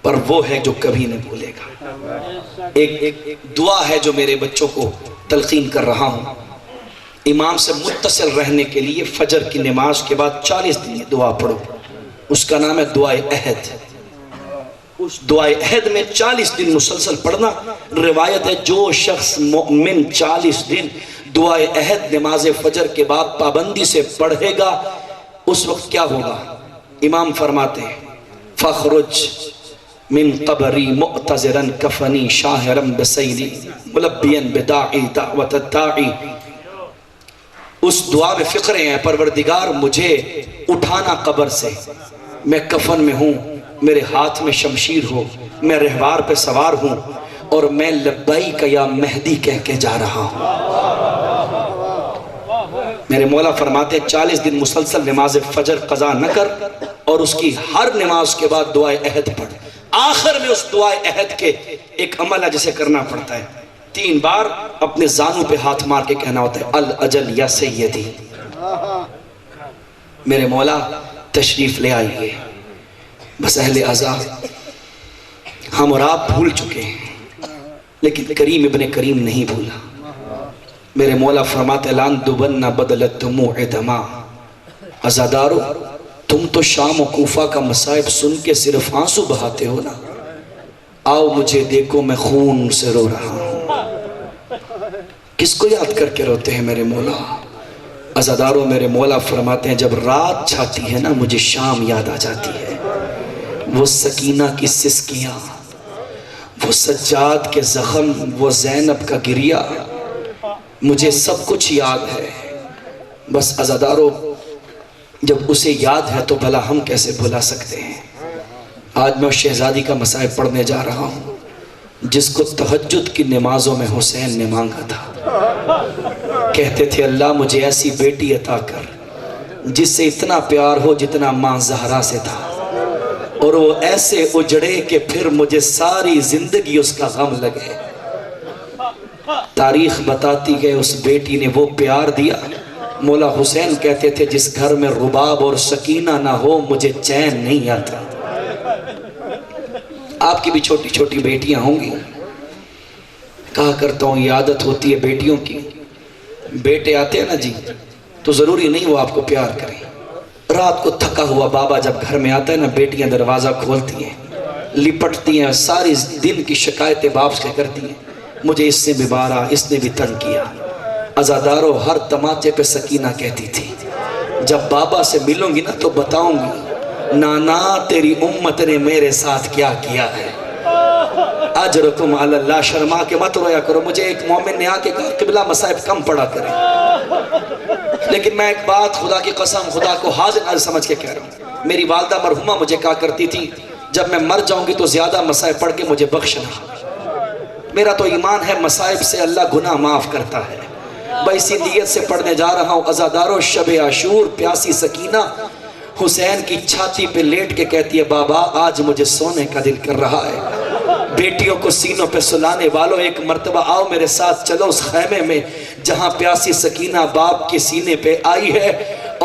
پر وہ ہے جو کبھی نہ بھولے گا. ایک دعا ہے جو میرے بچوں کو تلقین کر رہا ہوں. امام سے متصل رہنے کے لیے فجر کی نماز کے بعد 40 دن یہ دعا پڑھو. اس کا نام ہے دعائے عہد. اس دعائے عہد میں 40 دن مسلسل پڑھنا. روایت ہے جو شخص مومن 40 دن دعائے عہد نماز فجر کے بعد پابندی سے پڑھے گا اس وقت کیا ہوگا؟ امام فرماتے ہیں فخرج من قبری معتذرا کفنی شاہرا بسیری ملبیا بداعی دعوت الداعی. اس دعا میں فقرے ہیں پروردگار مجھے اٹھانا قبر سے، میں کفن میں ہوں، میرے ہاتھ میں شمشیر ہو، میں رہوار پہ سوار ہوں اور میں لبیک یا مہدی کہہ کے جا رہا ہوں. میرے مولا فرماتے ہیں 40 دن مسلسل نماز فجر قضا نہ کر اور اس کی ہر نماز کے بعد دعائے عہد پڑھ. آخر میں اس دعائے عہد کے ایک عمل ہے جسے کرنا پڑتا ہے. 3 بار اپنے زانوں پہ ہاتھ مار کے کہنا ہوتا ہے الاجل یا سیدی. میرے مولا تشریف لے آئیے. بس اہل عزا ہم اور آپ بھول چکے ہیں لیکن کریم ابن کریم نہیں بھولا. میرے مولا فرماتے لان دبن بدلت دموع دما. عزادارو تم تو شام و کوفہ کا مصائب سن کے صرف آنسو بہاتے ہو نا. آؤ مجھے دیکھو میں خون سے رو رہا ہوں. کس کو یاد کر کے روتے ہیں میرے مولا؟ عزادارو میرے مولا فرماتے ہیں جب رات چھاتی ہے نا مجھے شام یاد آ جاتی ہے. وہ سکینہ کی سسکیاں، وہ سجاد کے زخم، وہ زینب کا گریہ، مجھے سب کچھ یاد ہے. بس عزادارو جب اسے یاد ہے تو بھلا ہم کیسے بھلا سکتے ہیں. آج میں اس شہزادی کا مسائب پڑھنے جا رہا ہوں جس کو تہجد کی نمازوں میں حسین نے مانگا تھا. کہتے تھے اللہ مجھے ایسی بیٹی عطا کر جس سے اتنا پیار ہو جتنا ماں زہرا سے تھا، اور وہ ایسے اجڑے کہ پھر مجھے ساری زندگی اس کا غم لگے. تاریخ بتاتی ہے اس بیٹی نے وہ پیار دیا. مولا حسین کہتے تھے جس گھر میں رباب اور سکینہ نہ ہو مجھے چین نہیں آتا. آپ کی بھی چھوٹی چھوٹی بیٹیاں ہوں گی. کہا کرتا ہوں یہ عادت ہوتی ہے بیٹیوں کی، بیٹے آتے ہیں نا جی تو ضروری نہیں وہ آپ کو پیار کریں. رات کو تھکا ہوا بابا جب گھر میں آتا ہے نا بیٹیاں دروازہ کھولتی ہیں، لپٹتی ہیں، ساری دن کی شکایتیں باپ سے کرتی ہیں. مجھے اس سے بھی مارا، اس نے بھی تنگ کیا. عزادارو ہر تماچے پہ سکینہ کہتی تھی جب بابا سے ملوں گی نا تو بتاؤں گی نانا تیری امت نے میرے ساتھ کیا کیا ہے. اجرکم علی اللہ. شرما کے مت رویا کرو. مجھے ایک مومن نے آ کے کہا قبلہ مصائب کم پڑا کریں لیکن میں ایک بات خدا کی قسم خدا کو حاضر ناظر سمجھ کے کہہ رہا ہوں، میری والدہ مرحومہ مجھے کہا کرتی تھی جب میں مر جاؤں گی تو زیادہ مسائب پڑھ کے مجھے بخشنا۔ میرا تو ایمان ہے مسائب سے اللہ گناہ معاف کرتا ہے۔ میں اسی نیت سے پڑھنے جا رہا ہوں، عزادارو شب عاشور پیاسی سکینہ حسین کی چھاتی پہ لیٹ کے کہتی ہے بابا آج مجھے سونے کا دل کر رہا ہے۔ بیٹیوں کو سینوں پہ سلانے والوں ایک مرتبہ آؤ میرے ساتھ چلو اس خیمے میں جہاں پیاسی سکینہ باپ کے سینے پہ آئی ہے،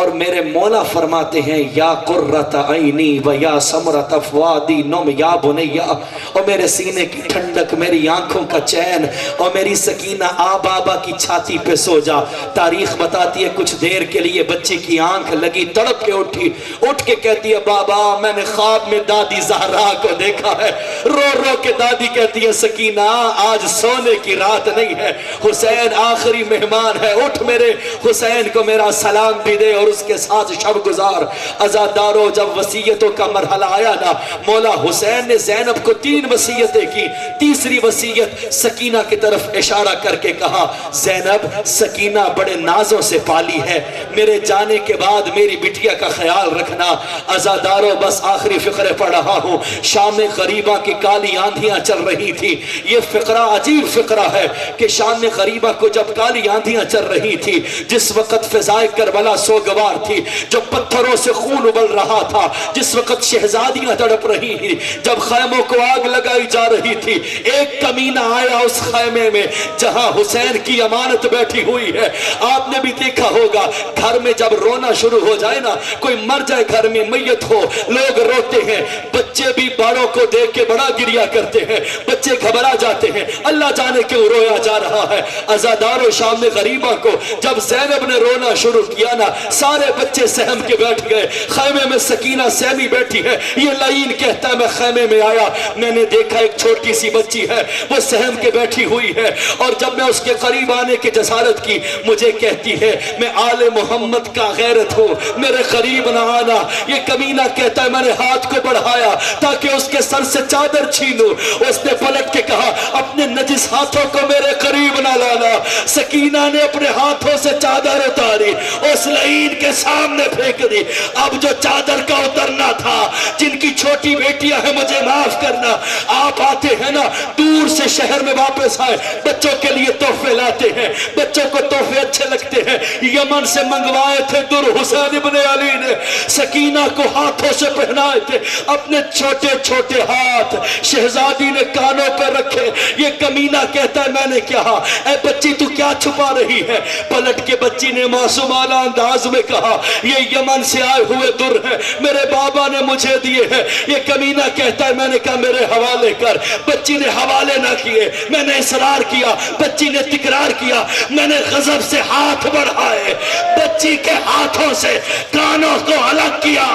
اور میرے مولا فرماتے ہیں یا قرۃ عینی و یا ثمرۃ فؤادی نم یا بنیا، اور میرے سینے کی ٹھنڈک، میری آنکھوں کا چین، اور میری سکینہ آ بابا کی چھاتی پہ سو جا۔ تاریخ بتاتی ہے کچھ دیر کے لیے بچے کی آنکھ لگی، تڑپ کے اٹھی، اٹھ کے کہتی ہے بابا میں نے خواب میں دادی زہرا کو دیکھا ہے۔ رو رو کے دادی کہتی ہے سکینہ آج سونے کی رات نہیں ہے، حسین آخری مہمان ہے، اٹھ میرے حسین کو میرا سلام بھی دے اور اس کے ساتھ شب گزار۔ عزادارو جب وصیتوں کا مرحلہ آیا نا، مولا حسین نے زینب کو 3 وصیتیں کی۔ تیسری وصیت سکینہ کی طرف اشارہ کر کے کہا زینب سکینہ بڑے نازوں سے پالی ہے، میرے جانے کے بعد میری بٹیا کا خیال رکھنا۔ عزادارو بس آخری فقرے پڑھ رہا ہوں۔ شام غریبہ کی کالی آندھیاں چل رہی تھی۔ یہ فقرہ عجیب فقرہ ہے کہ شام غریبہ کو جب کالی آندھیاں چل رہی تھی، جس وقت فضائے کربلا سوگوار تھی، جو پتھروں سے خون ابل رہا تھا، جس وقت شہزادیاں تڑپ رہی تھی، جب خیموں کو آگ لگائی جا رہی تھی، ایک کمینہ آیا اس خیمے میں جہاں حسین کی امانت بیٹھی ہوئی ہے۔ آپ نے بھی دیکھا ہوگا گھر میں جب رونا شروع ہو جائے نا، کوئی مر جائے گھر میں میت ہو، لوگ روتے ہیں، بچے بھی بڑوں کو دیکھ کے بڑا گریا کرتے ہیں، بچے گھبرا جاتے ہیں، اللہ جانے کیوں رویا جا رہا ہے۔ عزادارو شام غریبہ کو جب زینب نے رونا شروع کیا نا، سارے بچے سہم کے بیٹھ گئے۔ خیمے میں سکینہ سہمی بیٹھی ہے، یہ لعین کہتا ہے میں خیمے میں آیا، میں نے دیکھا ایک چھوٹی سی بچی ہے وہ سہم کے بیٹھی ہوئی ہے، اور جب میں اس کے قریب آنے کی جسارت کی مجھے کہتی ہے میں آل محمد کا غیرت ہوں، میرے قریب نہ آنا۔ یہ کمینہ کہتا ہے میں نے ہاتھ کو بڑھایا تاکہ اس کے سر سے چادر چھینوں، اس نے پلٹ کے کہا اپنے نجس ہاتھوں کو میرے قریب نہ لانا۔ سکینہ نے اپنے ہاتھوں سے چادر اتاری، اس لعین کے سامنے پھینک دی۔ اب جو چادر کا اترنا تھا، جن کی چھوٹی بیٹیاں ہیں مجھے معاف کرنا، آپ آتے ہیں نا دور سے شہر میں واپس آئے، بچوں کے لیے تحفے لاتے ہیں، بچوں کو تحفے اچھے لگتے ہیں، یمن سے منگوائے تھے در حسین ابن علی نے، سکینہ کو ہاتھوں سے پہنائے تھے، اپنے چھوٹے چھوٹے ہاتھ شہزادی نے کانوں پر رکھے۔ یہ کمینہ کہتا ہے میں نے کہا اے بچی تو کیا چھپا رہی ہے؟ پلٹ کے بچی نے معصومانہ انداز میں کہا یہ یمن سے آئے ہوئے در ہیں، میرے بابا نے مجھے دیے ہیں۔ یہ کمینہ کہتا ہے میں نے کہا میرے حوالے کر، بچی نے حوالے نہ کیے، میں نے اصرار کیا، بچی نے تکرار کیا، میں نے غضب سے ہاتھ بڑھائے، بچی کے ہاتھوں سے کانوں کو الگ کیا،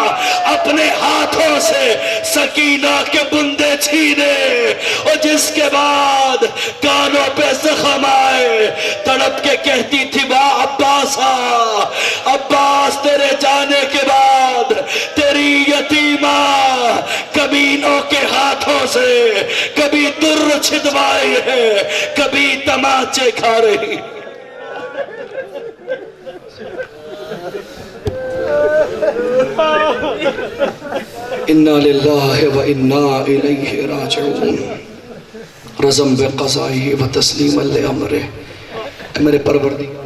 اپنے ہاتھوں سے سکینہ کے بندے چھینے، اور جس کے بعد کانوں پہ زخم آئے، تڑپ کے کہتی تھی واہ عباسا، عباس تیرے جانے کے بعد تیری یتیمہ کمینوں کے ہاتھوں سے کبھی در چھدوائے ہے، کبھی تماچے کھا رہی۔ انا للہ و انا الیہ راجعون، رضم بقضائہ و تسلیم لامرہ۔ میرے پروردگار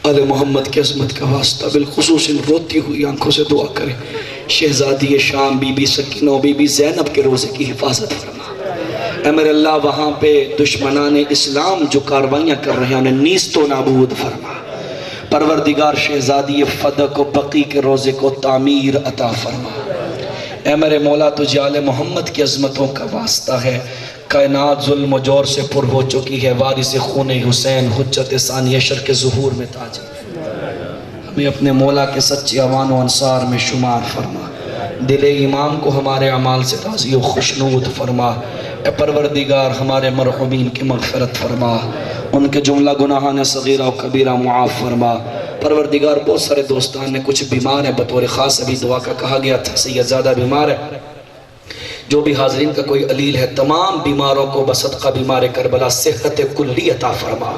آل محمد کی عظمت کا واسطہ بالخصوص ان روتی ہوئی آنکھوں سے دعا کرے شہزادی شام بی بی سکینہ و بی بی زینب کے روزے کی حفاظت فرما۔ اے میرے اللہ وہاں پہ دشمنان اسلام جو کاروائیاں کر رہے ہیں انہیں نیست و نابود فرما۔ پروردگار شہزادی فدق و بقی کے روزے کو تعمیر عطا فرما۔ اے میرے مولا تجھے آل محمد کی عظمتوں کا واسطہ ہے، کائنات ظلم و جور سے پر ہو چکی ہے، وارث خون حسین حجت ثانی عشر کے ظہور میں تاج، ہمیں اپنے مولا کے سچے اوان و انصار میں شمار فرما، دل امام کو ہمارے اعمال سے راضی و خوشنود فرما۔ اے پروردگار ہمارے مرحومین کی مغفرت فرما، ان کے جملہ گناہان صغیرہ و کبیرہ معاف فرما۔ پروردگار بہت سارے دوستان نے کچھ بیمار ہیں، بطور خاص ابھی دعا کا کہا گیا تھا سید زیادہ بیمار ہے، جو بھی حاضرین کا کوئی علیل ہے تمام بیماروں کو بصدقہ بیمار کربلا صحت کلی عطا فرما۔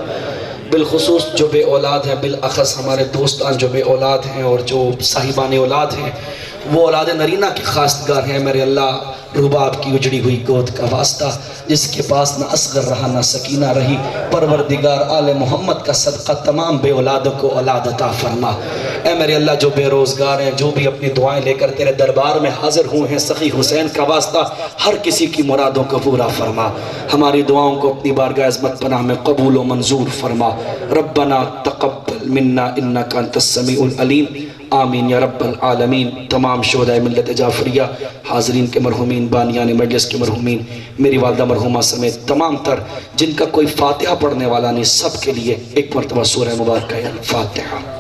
بالخصوص جو بے اولاد ہیں، بالاخص ہمارے دوستان جو بے اولاد ہیں اور جو صاحبان اولاد ہیں، وہ اولاد نرینہ کے خواستگار ہیں، میرے اللہ رباب کی اجڑی ہوئی گود کا واسطہ، جس کے پاس نہ اصغر رہا نہ سکینہ رہی، پروردگار آل محمد کا صدقہ تمام بے اولادوں کو اولاد عطا فرما۔ اے میرے اللہ جو بے روزگار ہیں، جو بھی اپنی دعائیں لے کر تیرے دربار میں حاضر ہوئے ہیں، سخی حسین کا واسطہ ہر کسی کی مرادوں کو پورا فرما، ہماری دعاؤں کو اپنی بارگاہ عظمت پناہ میں قبول و منظور فرما۔ ربنا تقبل منا انک انت السمیع العلیم، آمین یا رب العالمین۔ تمام شہداء ملت جعفریہ، حاضرین کے مرحومین، بانیان مجلس کے مرحومین، میری والدہ مرحومہ سمیت تمام تر جن کا کوئی فاتحہ پڑھنے والا نہیں، سب کے لیے ایک مرتبہ سورہ مبارکہ الفاتحہ۔